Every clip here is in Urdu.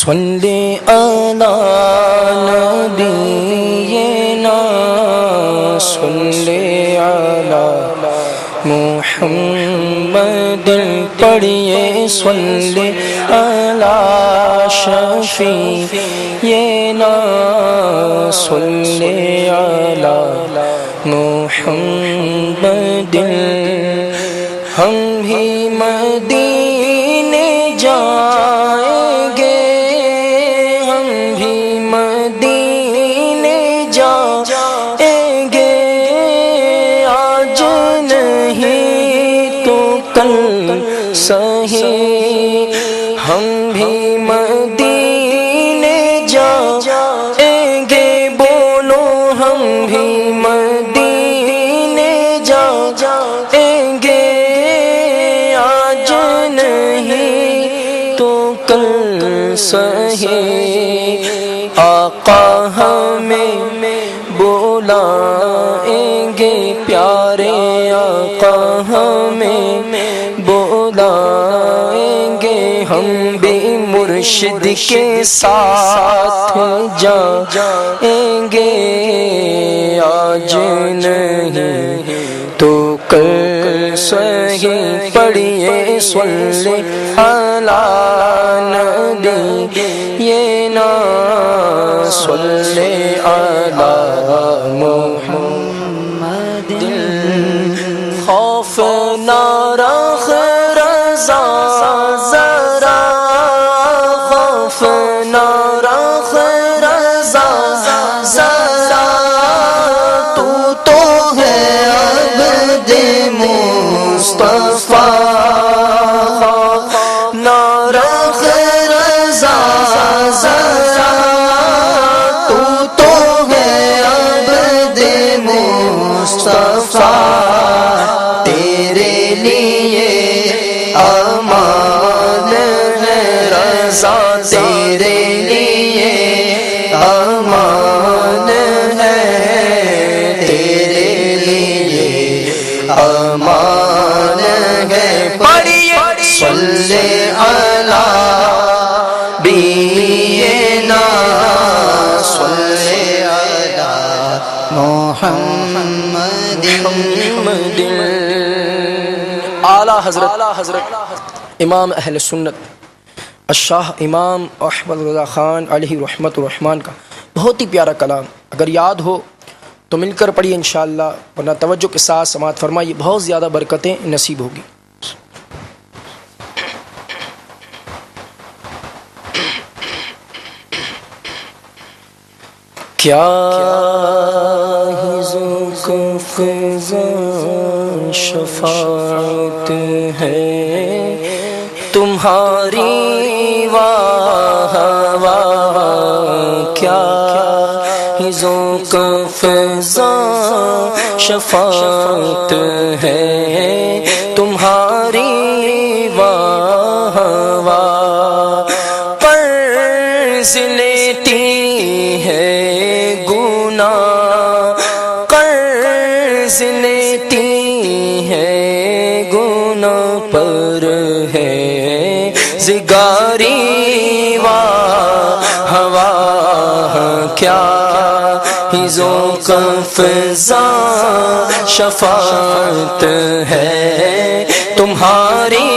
صلی علی نبینا صلی علی محمد پڑھیے صلی علی شفیعنا صلی علی محمد ہم بھی مدینے جائیں گے ہم بھی مدینے جائیں گے آج نہیں تو کل صحیح ہم بھی مدینے جائیں گے بولو ہم بھی مدینے جائیں گے آج نہیں تو کل صحیح آقا ہمیں بلائیں گے پیارے آقا ہمیں بلائیں گے ہم بھی مرشد کے ساتھ جائیں گے آج نہیں تو کل صحیح پڑھیے صلی علی نبینا صلی علی محمد خوف نہ رکھ رضا ذرا خوف نہ رکھ رضا ذرا تو ہے عبد مصطفیٰ نہ رکھ رضا ذرا تو ہے عبد مصطفیٰ تیرے لیے امان ہے رضا تیرے لیے امان ہے تیرے لیے امان ہے پڑھیے صلی علی نبینا صلی علی محمد اعلیٰ حضرت امام اہل سنت الشاہ امام احمد رضا خان علیہ رحمت الرحمن کا بہت ہی پیارا کلام اگر یاد ہو تو مل کر پڑھیے انشاءاللہ ورنہ توجہ کے ساتھ سماعت فرمائیے بہت زیادہ برکتیں نصیب ہوگی کیا ہی ذوق شفاعت ہے تمہاری واہ واہ کیا ہی ذوق شفاعت ہے تمہاری واہ واہ قرض لیتی ہے قرض لیتی ہے گناہ پر ہے زگاری واہ واہ کیا ہی ذوق شفاعت ہے تمہاری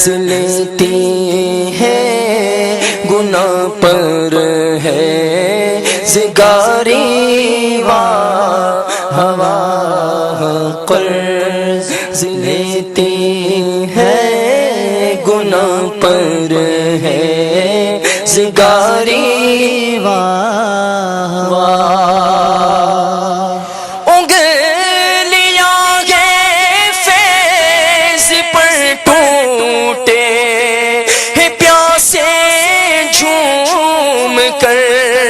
لیتی ہے گناہ پر ہے زگاری واہ واہ قرض لیتی ہے گناہ پر ہے زگاری واہ واہ انگلیاں گئے فیض پر ٹوٹے پیاسے جھوم کر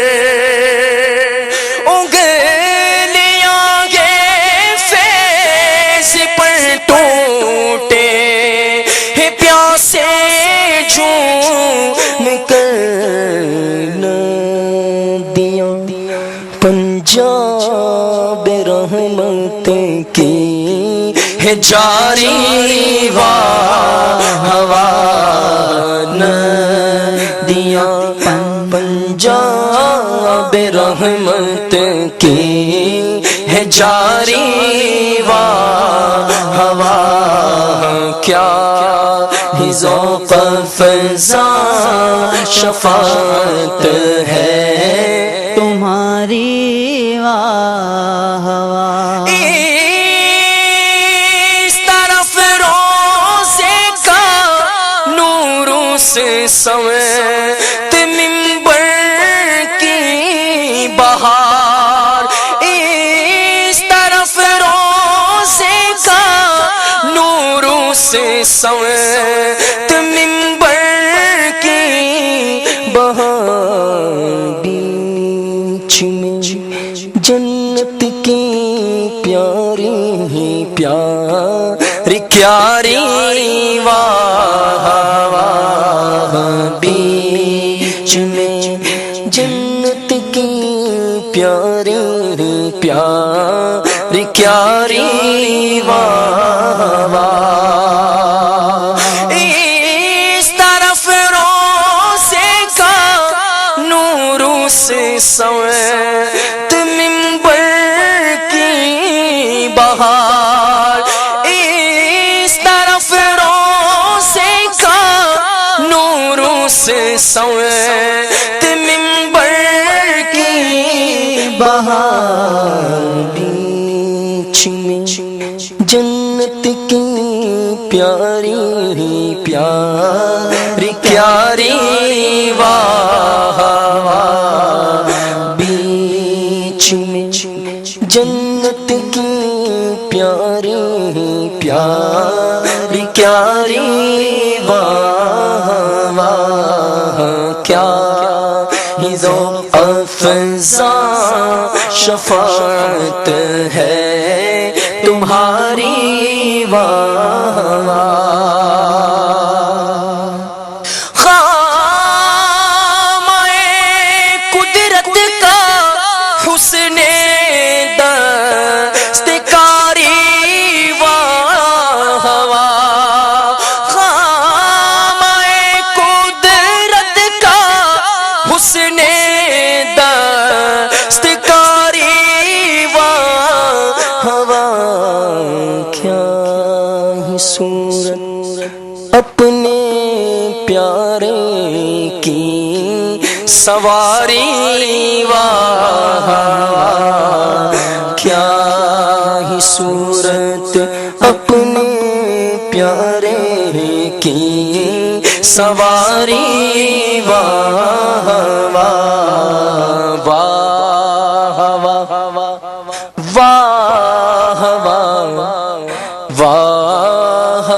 پنجاب رحمت کی ہے جاری ہوا ندیاں پنجاب رحمت کی ہے جاری ہوا کیا ہی ذوق فضا شفاعت ہے تمہاری واہ واہ اس طرف روزے کا نوروں سے سویت منبر کی بہار اس طرف روزے کا نوروں سے سویت منبر کی بہار بیچ میں جنت کی پیاری ہی پیاری کیاری واہ واہ بیچ میں جنت کی پیاری ہی پیاری کیاری واہ واہ اس طرف روزے کا نوروں سے سویت منبر کی بہار اس طرف روزے کا نوروں سے سویت منبر کی بہار بیچ میں جنت کی پیاری ہی پیاری کیاری واہ واہ بیچ میں جنت کی پیاری ہی پیاری کیاری واہ واہ کیا ہی ذوق افزا شفاعت ہے تمہاری واہ خامۂ قدرت کا حسن دستکاری واہ واہ خامۂ قدرت کا حسن دستکاری واہ واہ کیا ہی صورت اپنے پیارے کی سواری واہ واہ کیا ہی صورت اپنے پیارے کی سواری واہ واہ واہ واہ واہ واہ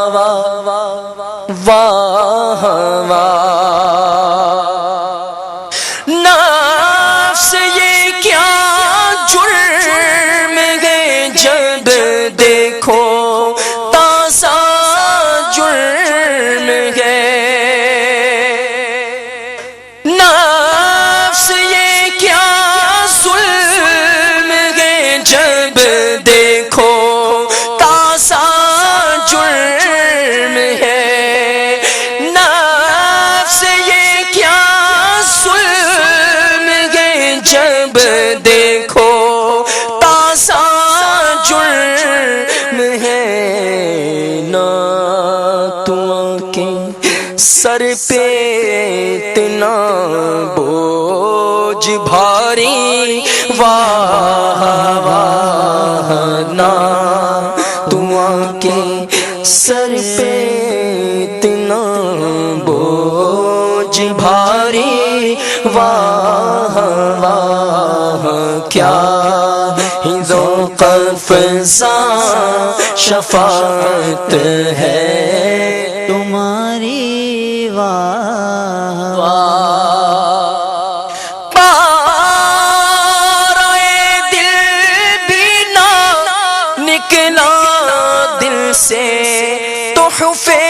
واہ واہ نفس یہ کیا جرم ہے جب دیکھو تازہ جرم ہے نفس یہ کیا ظلم ہے جب دیکھو تازہ جرم ہے نفس یہ کیا ظلم ہے جب دیکھو تازہ جرم ہے نہ تم کے سر پہ اتنا بوجھ بھاری واہ واہ نہ تم کے سر پہ اتنا بوجھ بھاری واہ واہ کیا ہی ذوق فضا شفاعت ہے تمہاری واہ واہ پارے دل بھی نہ نکلا دل سے تحفے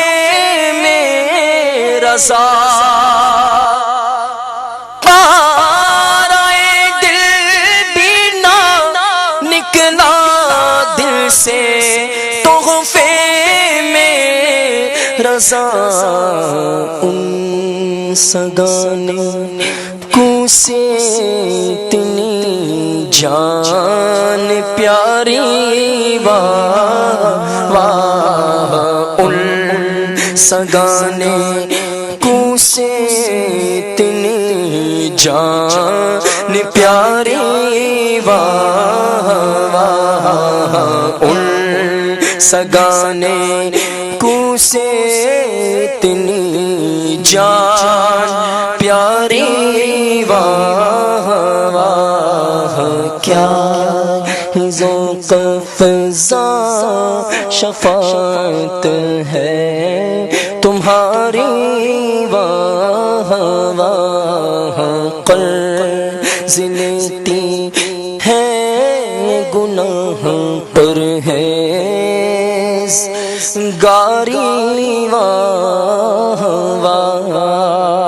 میں رضا پارے دل بھی نہ سے تحفے میں رضا ان سگانے کو سے اتنی جان پیاری واہ واہ ان سگانے کو سے اتنی جان پیاری واہ واہ ان سگانے کو سے اتنی جان پیاری واہ واہ کیا ذوق فضا شفاعت ہے تمہاری واہ واہ قرض لیتی ہے گناہ پر ہے گاری واہ واہ